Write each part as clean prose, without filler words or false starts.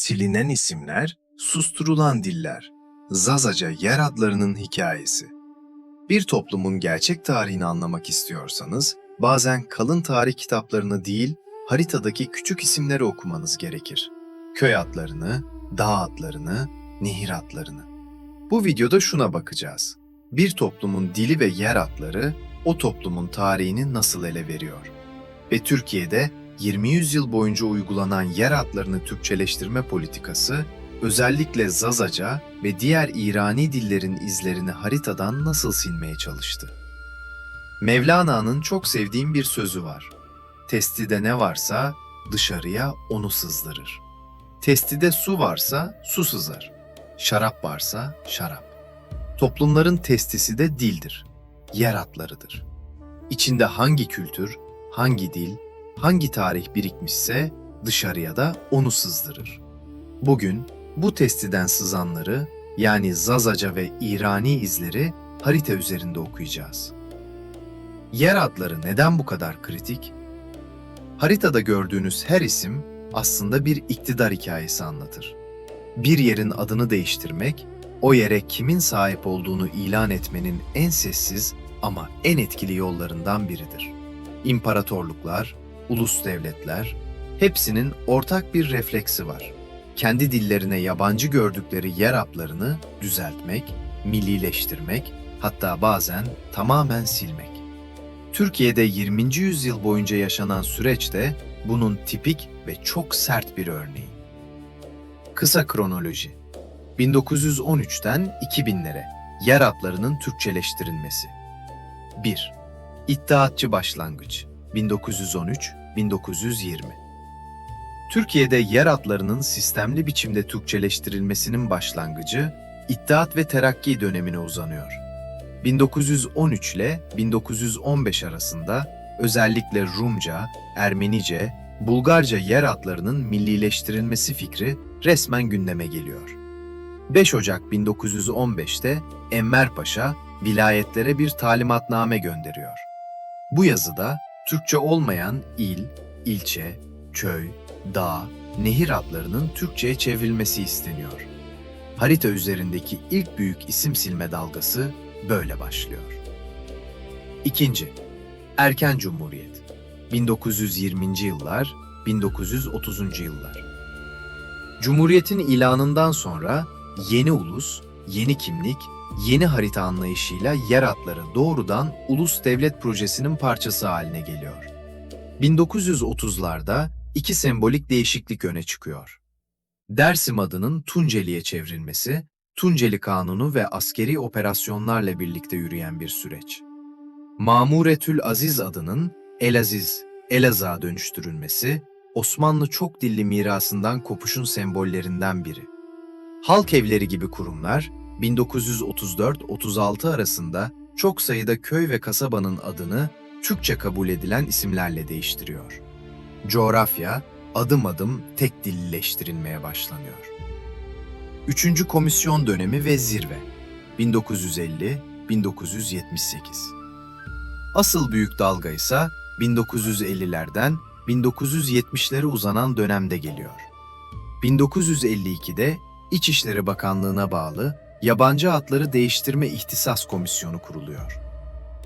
Silinen isimler, susturulan diller. Zazaca yer adlarının hikayesi. Bir toplumun gerçek tarihini anlamak istiyorsanız, bazen kalın tarih kitaplarını değil, haritadaki küçük isimleri okumanız gerekir. Köy adlarını, dağ adlarını, nehir adlarını. Bu videoda şuna bakacağız. Bir toplumun dili ve yer adları, o toplumun tarihini nasıl ele veriyor? Ve Türkiye'de 20 yüzyıl boyunca uygulanan yer adlarını Türkçeleştirme politikası, özellikle Zazaca ve diğer İrani dillerin izlerini haritadan nasıl silmeye çalıştı? Mevlana'nın çok sevdiğim bir sözü var. Testide ne varsa dışarıya onu sızdırır. Testide su varsa su sızar. Şarap varsa şarap. Toplumların testisi de dildir, yer adlarıdır. İçinde hangi kültür, hangi dil, hangi tarih birikmişse dışarıya da onu sızdırır. Bugün bu testiden sızanları, yani Zazaca ve İrani izleri harita üzerinde okuyacağız. Yer adları neden bu kadar kritik? Haritada gördüğünüz her isim aslında bir iktidar hikayesi anlatır. Bir yerin adını değiştirmek, o yere kimin sahip olduğunu ilan etmenin en sessiz ama en etkili yollarından biridir. İmparatorluklar, ulus devletler, hepsinin ortak bir refleksi var. Kendi dillerine yabancı gördükleri yer adlarını düzeltmek, millileştirmek, hatta bazen tamamen silmek. Türkiye'de 20. yüzyıl boyunca yaşanan süreç de bunun tipik ve çok sert bir örneği. Kısa kronoloji. 1913'ten 2000'lere yer adlarının Türkçeleştirilmesi. 1. İttihatçı başlangıç 1913-1920. Türkiye'de yer adlarının sistemli biçimde Türkçeleştirilmesinin başlangıcı İttihat ve Terakki dönemine uzanıyor. 1913 ile 1915 arasında özellikle Rumca, Ermenice, Bulgarca yer adlarının millileştirilmesi fikri resmen gündeme geliyor. 5 Ocak 1915'te Enver Paşa vilayetlere bir talimatname gönderiyor. Bu yazıda Türkçe olmayan il, ilçe, köy, dağ, nehir adlarının Türkçe'ye çevrilmesi isteniyor. Harita üzerindeki ilk büyük isim silme dalgası böyle başlıyor. 2. Erken Cumhuriyet 1920. yıllar, 1930. yıllar. Cumhuriyetin ilanından sonra yeni ulus, yeni kimlik, yeni harita anlayışıyla yer adları doğrudan ulus devlet projesinin parçası haline geliyor. 1930'larda iki sembolik değişiklik öne çıkıyor. Dersim adının Tunceli'ye çevrilmesi, Tunceli Kanunu ve askeri operasyonlarla birlikte yürüyen bir süreç. Mamuretül Aziz adının Elaziz, Elazığ'a dönüştürülmesi, Osmanlı çok dilli mirasından kopuşun sembollerinden biri. Halk evleri gibi kurumlar, 1934-36 arasında çok sayıda köy ve kasabanın adını Türkçe kabul edilen isimlerle değiştiriyor. Coğrafya, adım adım tek dillileştirilmeye başlanıyor. 3. Komisyon dönemi ve zirve, 1950-1978. Asıl büyük dalga ise 1950'lerden 1970'lere uzanan dönemde geliyor. 1952'de İçişleri Bakanlığı'na bağlı Yabancı Adları Değiştirme İhtisas Komisyonu kuruluyor.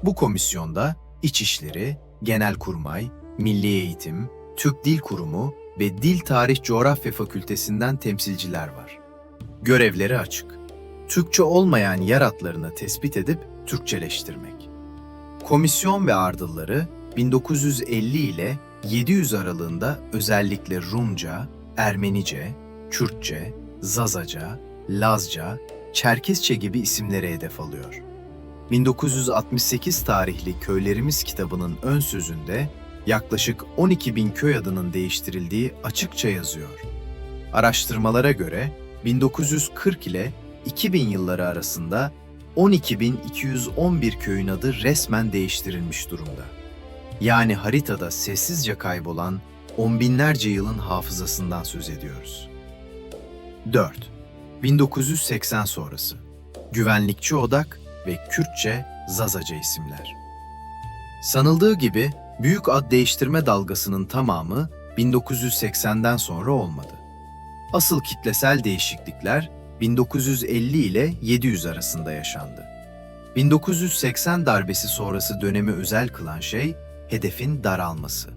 Bu komisyonda İçişleri, Genelkurmay, Milli Eğitim, Türk Dil Kurumu ve Dil Tarih Coğrafya Fakültesinden temsilciler var. Görevleri açık. Türkçe olmayan yer adlarını tespit edip Türkçeleştirmek. Komisyon ve ardılları 1950 ile 700 aralığında özellikle Rumca, Ermenice, Kürtçe, Zazaca, Lazca, Çerkesçe gibi isimlere hedef alıyor. 1968 tarihli Köylerimiz kitabının ön sözünde yaklaşık 12.000 köy adının değiştirildiği açıkça yazıyor. Araştırmalara göre 1940 ile 2000 yılları arasında 12.211 köyün adı resmen değiştirilmiş durumda. Yani haritada sessizce kaybolan on binlerce yılın hafızasından söz ediyoruz. 4. 1980 sonrası. Güvenlikçi odak ve Kürtçe, Zazaca isimler. Sanıldığı gibi büyük ad değiştirme dalgasının tamamı 1980'den sonra olmadı. Asıl kitlesel değişiklikler 1950 ile 700 arasında yaşandı. 1980 darbesi sonrası dönemi özel kılan şey, hedefin daralması.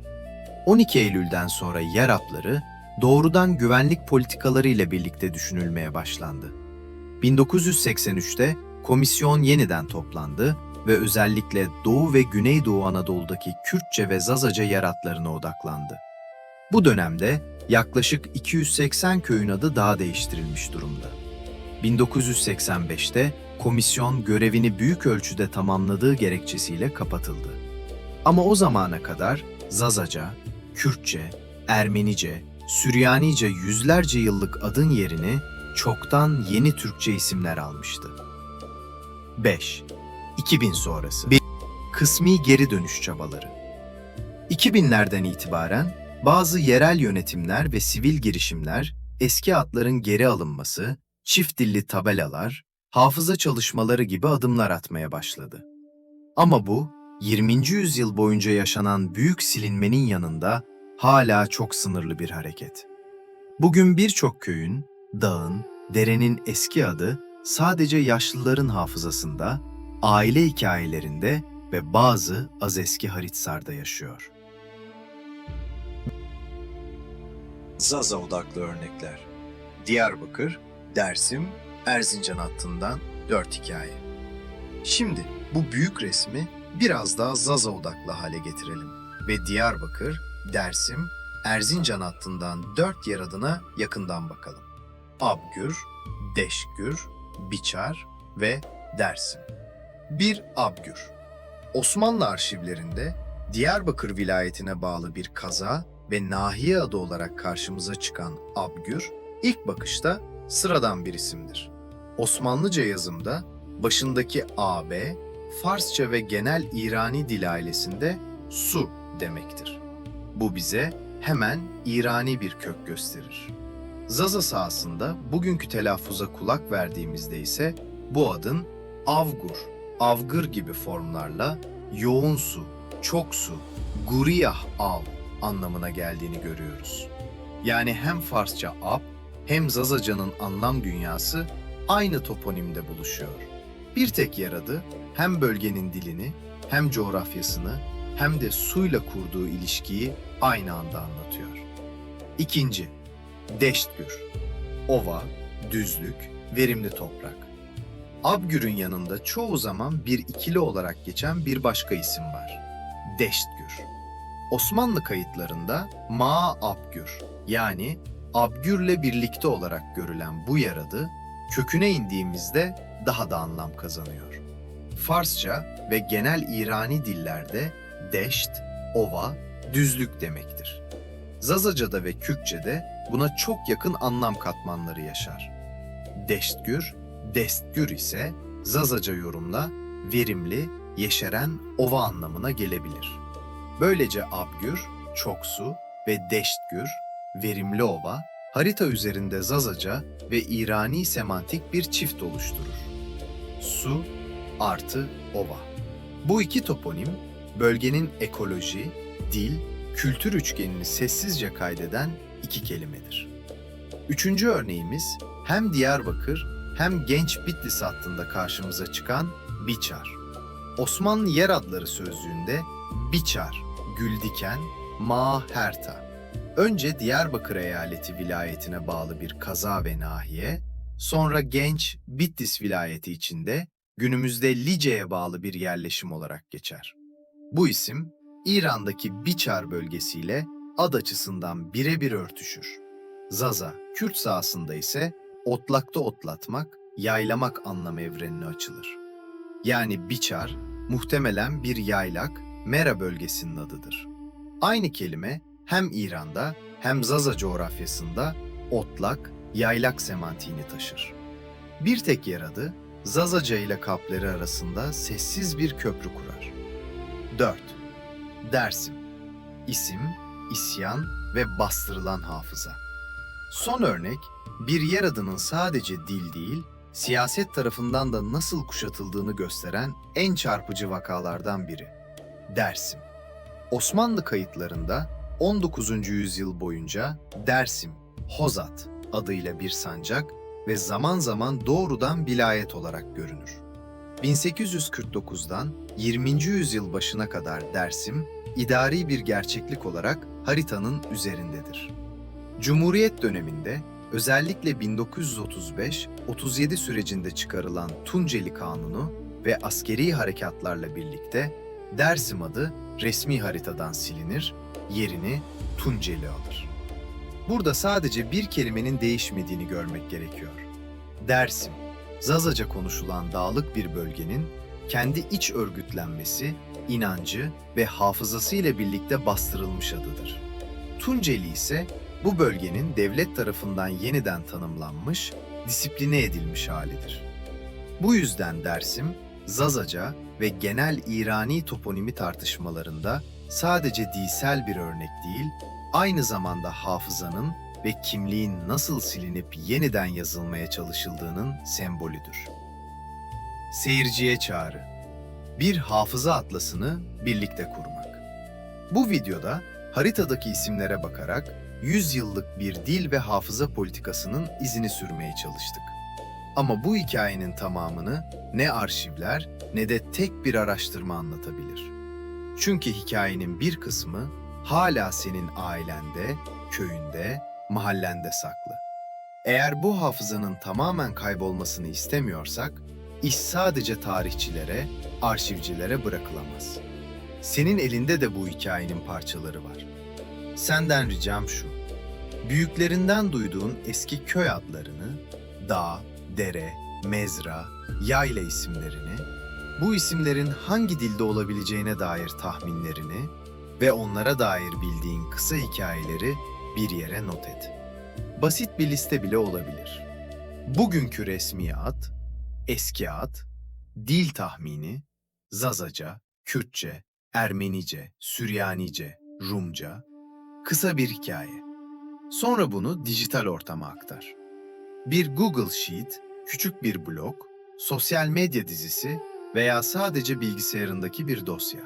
12 Eylül'den sonra yer hapları doğrudan güvenlik politikaları ile birlikte düşünülmeye başlandı. 1983'te komisyon yeniden toplandı ve özellikle Doğu ve Güneydoğu Anadolu'daki Kürtçe ve Zazaca yer hatlarına odaklandı. Bu dönemde yaklaşık 280 köyün adı daha değiştirilmiş durumda. 1985'te komisyon görevini büyük ölçüde tamamladığı gerekçesiyle kapatıldı. Ama o zamana kadar Zazaca, Kürtçe, Ermenice, Süryanice yüzlerce yıllık adın yerini çoktan yeni Türkçe isimler almıştı. 5. 2000 sonrası. Kısmi geri dönüş çabaları. 2000'lerden itibaren bazı yerel yönetimler ve sivil girişimler eski adların geri alınması, çift dilli tabelalar, hafıza çalışmaları gibi adımlar atmaya başladı. Ama bu, 20. yüzyıl boyunca yaşanan büyük silinmenin yanında hala çok sınırlı bir hareket. Bugün birçok köyün, dağın, derenin eski adı sadece yaşlıların hafızasında, aile hikayelerinde ve bazı az eski Haritsaar'da yaşıyor. Zaza odaklı örnekler. Diyarbakır, Dersim, Erzincan hattından 4 hikaye. Şimdi bu büyük resmi biraz daha Zaza odaklı hale getirelim ve Diyarbakır, Dersim, Erzincan hattından 4 yer adına yakından bakalım. Abgür, Deşgür, Biçar ve Dersim. 1. Abgür. Osmanlı arşivlerinde Diyarbakır vilayetine bağlı bir kaza ve nahiye adı olarak karşımıza çıkan Abgür, ilk bakışta sıradan bir isimdir. Osmanlıca yazımda başındaki AB, Farsça ve genel İrani dil ailesinde su demektir. Bu bize hemen İrani bir kök gösterir. Zaza sahasında bugünkü telaffuza kulak verdiğimizde ise bu adın Avgur, Avgır gibi formlarla yoğun su, çok su, guriyah av anlamına geldiğini görüyoruz. Yani hem Farsça ab hem Zazaca'nın anlam dünyası aynı toponimde buluşuyor. Bir tek yer adı hem bölgenin dilini hem coğrafyasını hem de suyla kurduğu ilişkiyi aynı anda anlatıyor. 2. Deştgür. Ova, düzlük, verimli toprak. Abgür'ün yanında çoğu zaman bir ikili olarak geçen bir başka isim var. Deştgür. Osmanlı kayıtlarında Ma-Abgür yani Abgür'le birlikte olarak görülen bu yer adı köküne indiğimizde daha da anlam kazanıyor. Farsça ve genel İrani dillerde deşt, ova, düzlük demektir. Zazaca'da ve Kürtçe'de buna çok yakın anlam katmanları yaşar. Deştgür, destgür ise Zazaca yorumla verimli, yeşeren ova anlamına gelebilir. Böylece Abgür, çok su ve Deştgür, verimli ova, harita üzerinde Zazaca ve İrani semantik bir çift oluşturur. Su artı ova. Bu iki toponim, bölgenin ekoloji, dil, kültür üçgenini sessizce kaydeden iki kelimedir. 3. örneğimiz hem Diyarbakır hem Genç Bitlis hattında karşımıza çıkan Biçar. Osmanlı yer adları sözlüğünde Biçar, Güldiken, Ma-Herta. Önce Diyarbakır eyaleti vilayetine bağlı bir kaza ve nahiye, sonra Genç Bitlis vilayeti içinde günümüzde Lice'ye bağlı bir yerleşim olarak geçer. Bu isim İran'daki Biçar bölgesiyle ad açısından birebir örtüşür. Zaza, Kürt sahasında ise otlakta otlatmak, yaylamak anlam evrenine açılır. Yani Biçar, muhtemelen bir yaylak, Mera bölgesinin adıdır. Aynı kelime hem İran'da hem Zaza coğrafyasında otlak, yaylak semantiğini taşır. Bir tek yer adı, Zazaca ile Kapleri arasında sessiz bir köprü kurar. 4. Dersim. İsim, isyan ve bastırılan hafıza. Son örnek, bir yer adının sadece dil değil, siyaset tarafından da nasıl kuşatıldığını gösteren en çarpıcı vakalardan biri. Dersim. Osmanlı kayıtlarında 19. yüzyıl boyunca Dersim, Hozat adıyla bir sancak ve zaman zaman doğrudan vilayet olarak görünür. 1849'dan 20. yüzyıl başına kadar Dersim, idari bir gerçeklik olarak haritanın üzerindedir. Cumhuriyet döneminde özellikle 1935-37 sürecinde çıkarılan Tunceli Kanunu ve askeri harekatlarla birlikte Dersim adı resmi haritadan silinir, yerini Tunceli alır. Burada sadece bir kelimenin değişmediğini görmek gerekiyor. Dersim, Zazaca konuşulan dağlık bir bölgenin kendi iç örgütlenmesi, inancı ve hafızası ile birlikte bastırılmış adıdır. Tunceli ise bu bölgenin devlet tarafından yeniden tanımlanmış, disipline edilmiş halidir. Bu yüzden Dersim, Zazaca ve genel İrani toponimi tartışmalarında sadece dilsel bir örnek değil, aynı zamanda hafızanın ve kimliğin nasıl silinip yeniden yazılmaya çalışıldığının sembolüdür. Seyirciye çağrı. Bir hafıza atlasını birlikte kurmak. Bu videoda haritadaki isimlere bakarak 100 yıllık bir dil ve hafıza politikasının izini sürmeye çalıştık. Ama bu hikayenin tamamını ne arşivler ne de tek bir araştırma anlatabilir. Çünkü hikayenin bir kısmı hala senin ailende, köyünde, mahallende saklı. Eğer bu hafızanın tamamen kaybolmasını istemiyorsak, iş sadece tarihçilere, arşivcilere bırakılamaz. Senin elinde de bu hikayenin parçaları var. Senden ricam şu: büyüklerinden duyduğun eski köy adlarını, dağ, dere, mezra, yayla isimlerini, bu isimlerin hangi dilde olabileceğine dair tahminlerini ve onlara dair bildiğin kısa hikayeleri bir yere not et. Basit bir liste bile olabilir. Bugünkü resmi ad, eski ad, dil tahmini, Zazaca, Kürtçe, Ermenice, Süryanice, Rumca, kısa bir hikaye. Sonra bunu dijital ortama aktar. Bir Google Sheet, küçük bir blog, sosyal medya dizisi veya sadece bilgisayarındaki bir dosya.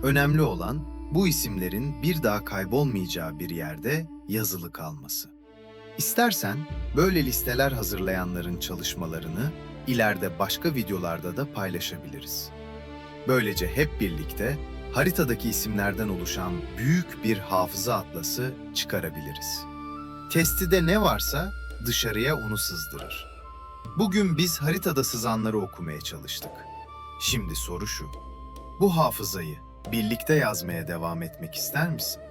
Önemli olan bu isimlerin bir daha kaybolmayacağı bir yerde yazılı kalması. İstersen böyle listeler hazırlayanların çalışmalarını ileride başka videolarda da paylaşabiliriz. Böylece hep birlikte haritadaki isimlerden oluşan büyük bir hafıza atlası çıkarabiliriz. Testide ne varsa dışarıya onu sızdırır. Bugün biz haritada sızanları okumaya çalıştık. Şimdi soru şu: bu hafızayı birlikte yazmaya devam etmek ister misin?